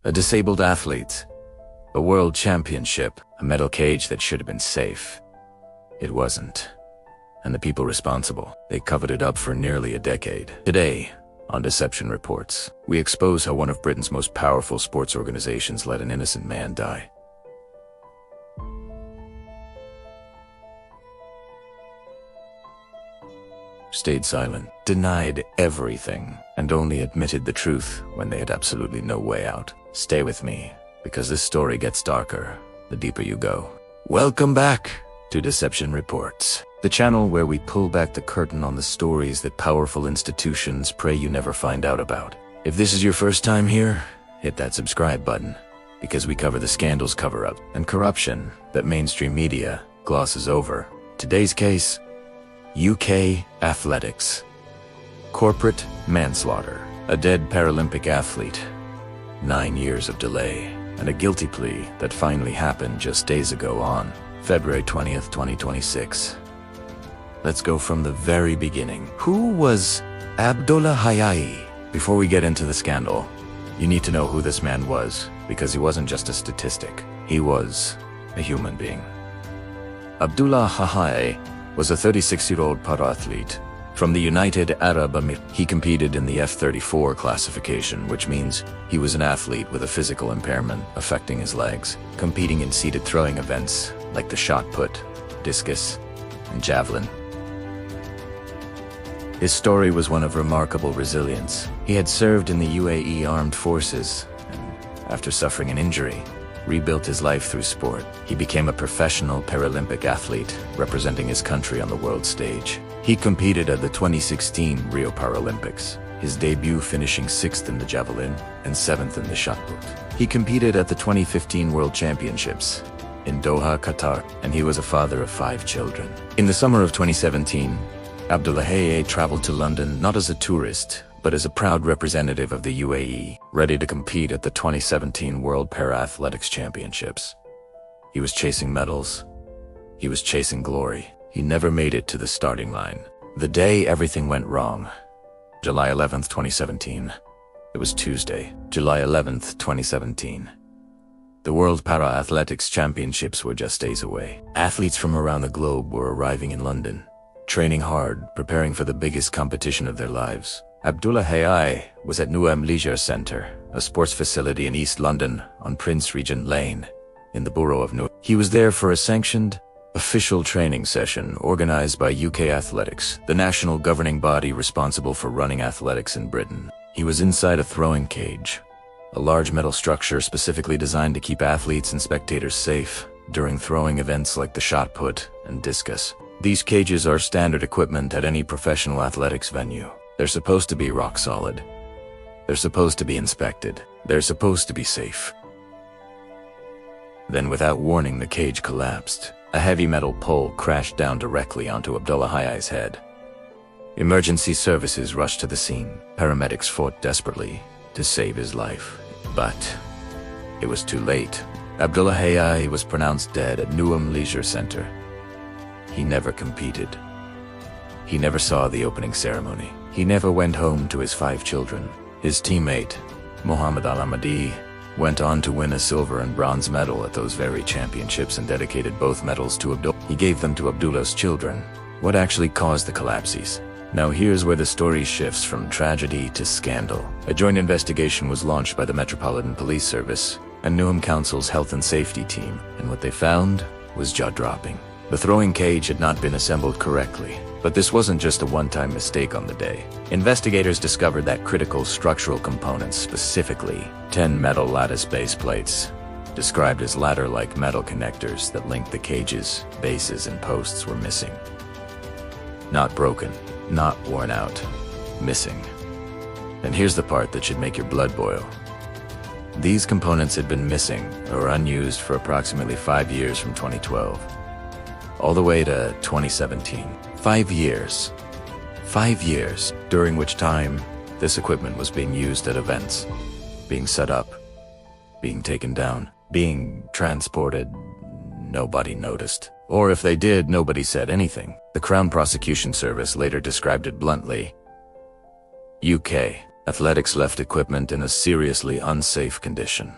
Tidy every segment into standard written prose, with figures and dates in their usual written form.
A disabled athlete. A world championship. A metal cage that should have been safe. It wasn't. And the people responsible, they covered it up for nearly a decade. Today, on Deception Reports, we expose how one of Britain's most powerful sports organizations let an innocent man die. Stayed silent, denied everything, and only admitted the truth when they had absolutely no way out. Stay with me, because this story gets darker the deeper you go. Welcome back to Deception Reports, the channel where we pull back the curtain on the stories that powerful institutions pray you never find out about. If this is your first time here, hit that subscribe button, because we cover the scandals, cover-up, and corruption that mainstream media glosses over. Today's case: UK athletics. Corporate manslaughter. A dead Paralympic athlete. 9 years of delay, and a guilty plea that finally happened just days ago on February 20th, 2026. Let's go from the very beginning. Who was Abdullah Hayai? Before we get into the scandal, you need to know who this man was, because he wasn't just a statistic. He was a human being. Abdullah Hayai was a 36-year-old para-athlete from the United Arab Emirates. He competed in the F-34 classification, which means he was an athlete with a physical impairment affecting his legs, competing in seated throwing events like the shot put, discus, and javelin. His story was one of remarkable resilience. He had served in the UAE Armed Forces, and after suffering an injury, rebuilt his life through sport. He became a professional Paralympic athlete, representing his country on the world stage. He competed at the 2016 Rio Paralympics, his debut finishing 6th in the javelin and 7th in the shot put. He competed at the 2015 World Championships in Doha, Qatar, and he was a father of 5 children. In the summer of 2017, Abdullah Hayai traveled to London not as a tourist, but as a proud representative of the UAE, ready to compete at the 2017 World Para-Athletics Championships. He was chasing medals. He was chasing glory. He never made it to the starting line. The day everything went wrong. July 11th, 2017. It was Tuesday, July 11th, 2017. The World Para-Athletics Championships were just days away. Athletes from around the globe were arriving in London, training hard, preparing for the biggest competition of their lives. Abdullah Hayai was at Newham Leisure Centre, a sports facility in East London on Prince Regent Lane, in the borough of Newham. He was there for a sanctioned, official training session organized by UK Athletics, the national governing body responsible for running athletics in Britain. He was inside a throwing cage, a large metal structure specifically designed to keep athletes and spectators safe during throwing events like the shot put and discus. These cages are standard equipment at any professional athletics venue. They're supposed to be rock solid. They're supposed to be inspected. They're supposed to be safe. Then, without warning, the cage collapsed. A heavy metal pole crashed down directly onto Abdullah Hayai's head. Emergency services rushed to the scene. Paramedics fought desperately to save his life. But it was too late. Abdullah Hayai was pronounced dead at Newham Leisure Centre. He never competed. He never saw the opening ceremony. He never went home to his 5 children. His teammate, Mohammed Al-Ahmadi, went on to win a silver and bronze medal at those very championships and dedicated both medals to Abdullah. He gave them to Abdullah's children. What actually caused the collapses? Now here's where the story shifts from tragedy to scandal. A joint investigation was launched by the Metropolitan Police Service and Newham Council's Health and Safety team, and what they found was jaw-dropping. The throwing cage had not been assembled correctly. But this wasn't just a one-time mistake on the day. Investigators discovered that critical structural components, specifically 10 metal lattice base plates, described as ladder-like metal connectors that linked the cage's bases and posts, were missing. Not broken, not worn out, missing. And here's the part that should make your blood boil. These components had been missing or unused for approximately 5 years from 2012, all the way to 2017. 5 years. 5 years, during which time this equipment was being used at events, being set up, being taken down, being transported. Nobody noticed. Or if they did, nobody said anything. The Crown Prosecution Service later described it bluntly. UK Athletics left equipment in a seriously unsafe condition.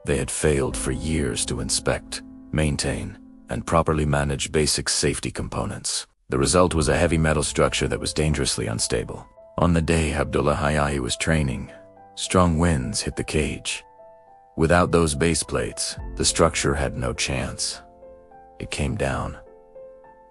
They had failed for years to inspect, maintain, and properly manage basic safety components. The result was a heavy metal structure that was dangerously unstable. On the day Abdullah Hayai was training, strong winds hit the cage. Without those base plates, the structure had no chance. It came down,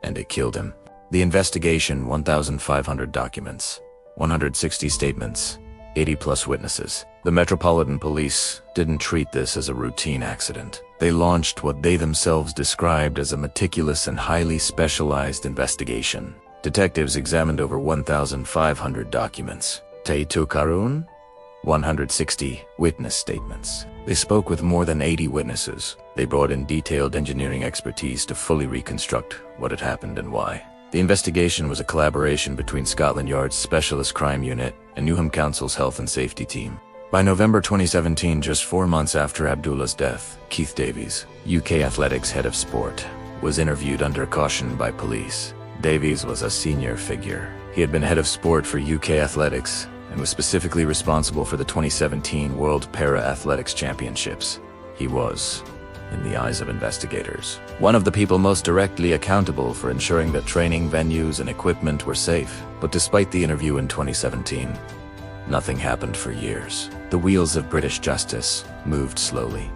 and it killed him. The investigation: 1,500 documents, 160 statements, 80+ witnesses. The Metropolitan Police didn't treat this as a routine accident. They launched what they themselves described as a meticulous and highly specialized investigation. Detectives examined over 1,500 documents. Teitu Karun? 160 witness statements. They spoke with more than 80 witnesses. They brought in detailed engineering expertise to fully reconstruct what had happened and why. The investigation was a collaboration between Scotland Yard's Specialist Crime Unit and Newham Council's Health and Safety Team. By November 2017, just 4 months after Abdullah's death, Keith Davies, UK Athletics head of sport, was interviewed under caution by police. Davies was a senior figure. He had been head of sport for UK Athletics and was specifically responsible for the 2017 World Para-Athletics Championships. He was, in the eyes of investigators, one of the people most directly accountable for ensuring that training venues and equipment were safe. But despite the interview in 2017, nothing happened for years. The wheels of British justice moved slowly.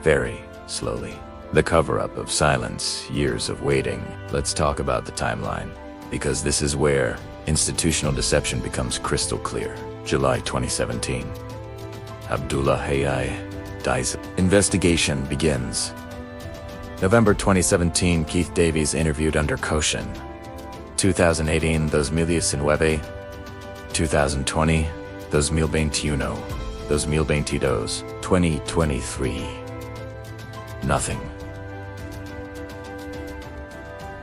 Very slowly. The cover-up of silence, years of waiting. Let's talk about the timeline, because this is where institutional deception becomes crystal clear. July 2017. Abdullah Hayai dies. Investigation begins. November 2017, Keith Davies interviewed under caution. 2018, 2019. 2020, 2021. 2022. 2023. Nothing.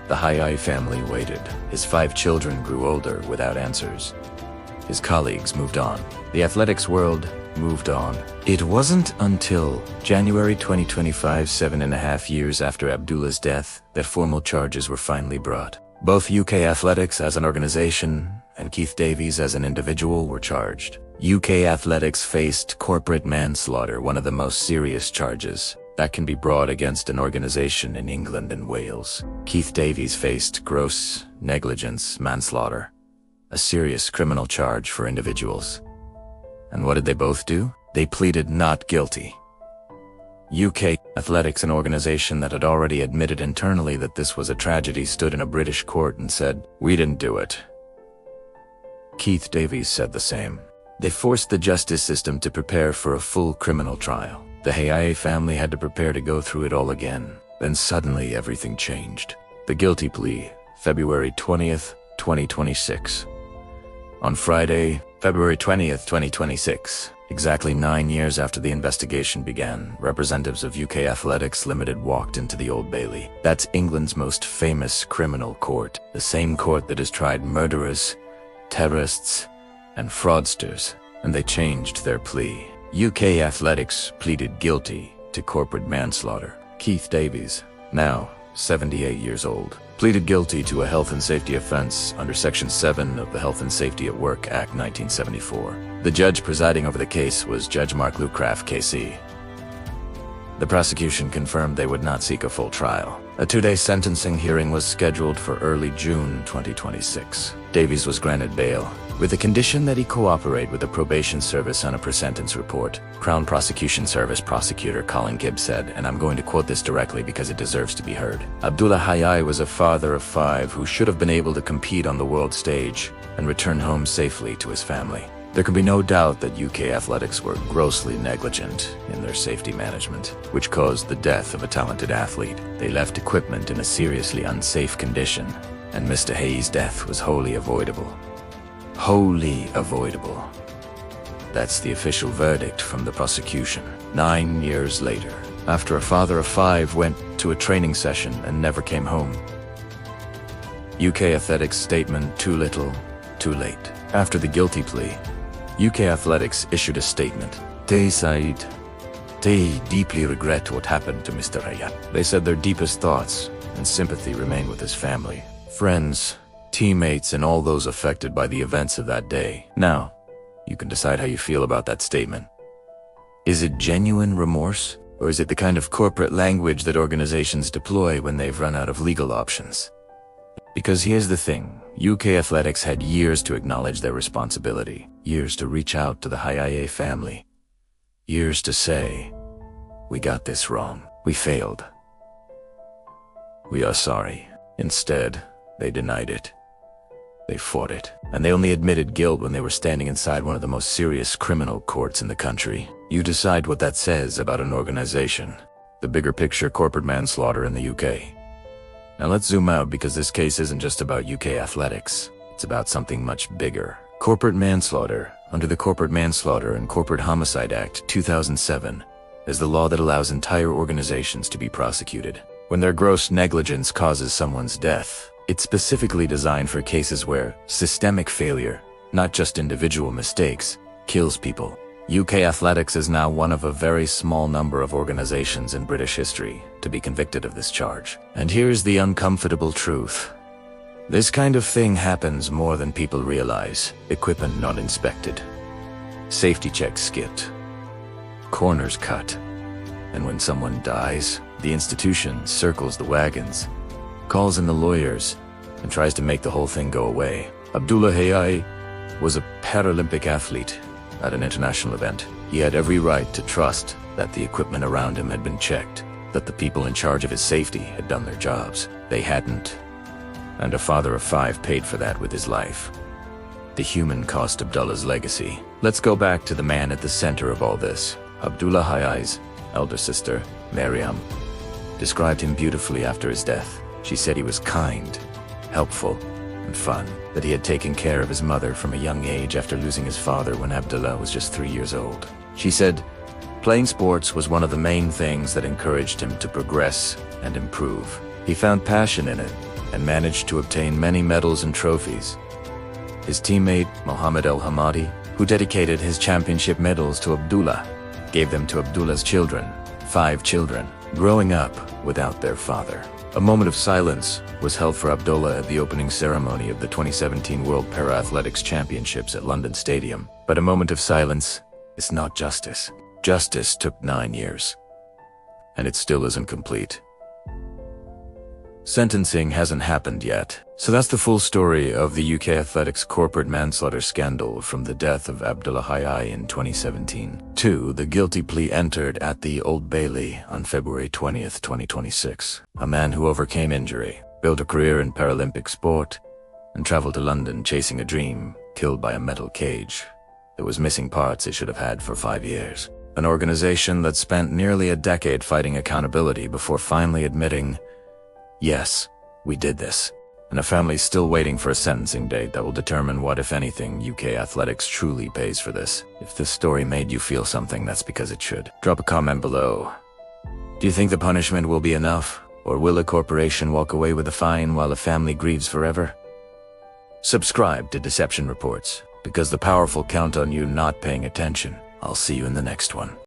The Hayai family waited. His 5 children grew older without answers. His colleagues moved on. The athletics world moved on. It wasn't until January 2025, 7.5 years after Abdullah's death, that formal charges were finally brought. Both UK Athletics as an organization and Keith Davies as an individual were charged. UK Athletics faced corporate manslaughter, one of the most serious charges that can be brought against an organization in England and Wales. Keith Davies faced gross negligence, manslaughter, a serious criminal charge for individuals. And what did they both do? They pleaded not guilty. UK Athletics, an organization that had already admitted internally that this was a tragedy, stood in a British court and said, "We didn't do it." Keith Davies said the same. They forced the justice system to prepare for a full criminal trial. The Hayai family had to prepare to go through it all again. Then suddenly everything changed. The guilty plea, February 20th, 2026. On Friday, February 20th, 2026, exactly 9 years after the investigation began, representatives of UK Athletics Limited walked into the Old Bailey. That's England's most famous criminal court, the same court that has tried murderers, terrorists, and fraudsters, and they changed their plea. UK Athletics pleaded guilty to corporate manslaughter. Keith Davies, now 78 years old, pleaded guilty to a health and safety offense under Section 7 of the Health and Safety at Work Act 1974. The judge presiding over the case was Judge Mark Lucraft, KC. The prosecution confirmed they would not seek a full trial. A 2-day sentencing hearing was scheduled for early June 2026. Davies was granted bail, with the condition that he cooperate with the probation service on a per-sentence report. Crown Prosecution Service prosecutor Colin Gibbs said, and I'm going to quote this directly because it deserves to be heard, "Abdullah Hayai was a father of 5 who should have been able to compete on the world stage and return home safely to his family. There can be no doubt that UK Athletics were grossly negligent in their safety management, which caused the death of a talented athlete. They left equipment in a seriously unsafe condition, and Mr. Hayes' death was wholly avoidable." Wholly avoidable. That's the official verdict from the prosecution. 9 years later, after a father of 5 went to a training session and never came home. UK Athletics statement: too little, too late. After the guilty plea, UK Athletics issued a statement. They said they deeply regret what happened to Mr. Hayai. They said their deepest thoughts and sympathy remain with his family, friends, teammates, and all those affected by the events of that day. Now, You can decide how you feel about that statement. Is it genuine remorse, or is it the kind of corporate language that organizations deploy when they've run out of legal options? Because here's the thing, UK Athletics had years to acknowledge their responsibility, years to reach out to the Hayaye family, years to say, "We got this wrong. We failed. We are sorry." Instead, they denied it. They fought it, and they only admitted guilt when they were standing inside one of the most serious criminal courts in the country. You decide what that says about an organization. The bigger picture, corporate manslaughter in the UK. Now let's zoom out, because this case isn't just about UK athletics. It's about something much bigger. Corporate manslaughter, under the Corporate Manslaughter and Corporate Homicide Act 2007, is the law that allows entire organizations to be prosecuted when their gross negligence causes someone's death. It's specifically designed for cases where systemic failure, not just individual mistakes, kills people. UK Athletics is now one of a very small number of organizations in British history to be convicted of this charge. And here's the uncomfortable truth. This kind of thing happens more than people realize. Equipment not inspected. Safety checks skipped. Corners cut. And when someone dies, the institution circles the wagons, calls in the lawyers, and tries to make the whole thing go away. Abdullah Hayai was a Paralympic athlete at an international event. He had every right to trust that the equipment around him had been checked, that the people in charge of his safety had done their jobs. They hadn't. And a father of 5 paid for that with his life. The human cost Abdullah's legacy. Let's go back to the man at the center of all this. Abdullah Hayai's elder sister, Maryam, described him beautifully after his death. She said he was kind, helpful, and fun, that he had taken care of his mother from a young age after losing his father when Abdullah was just 3 years old. She said, playing sports was one of the main things that encouraged him to progress and improve. He found passion in it and managed to obtain many medals and trophies. His teammate, Mohammed El Hamadi, who dedicated his championship medals to Abdullah, gave them to Abdullah's children, 5 children, growing up without their father. A moment of silence was held for Abdullah at the opening ceremony of the 2017 World Para-Athletics Championships at London Stadium. But a moment of silence is not justice. Justice took 9 years, and it still isn't complete. Sentencing hasn't happened yet. So that's the full story of the UK Athletics corporate manslaughter scandal, from the death of Abdullah Hayai in 2017 to the guilty plea entered at the Old Bailey on February 20th, 2026. A man who overcame injury, built a career in Paralympic sport, and traveled to London chasing a dream, killed by a metal cage that was missing parts it should have had for 5 years. An organization that spent nearly a decade fighting accountability before finally admitting, yes, we did this. And a family still waiting for a sentencing date that will determine what, if anything, UK Athletics truly pays for this. If this story made you feel something, that's because it should. Drop a comment below. Do you think the punishment will be enough? Or will a corporation walk away with a fine while a family grieves forever? Subscribe to Deception Reports, because the powerful count on you not paying attention. I'll see you in the next one.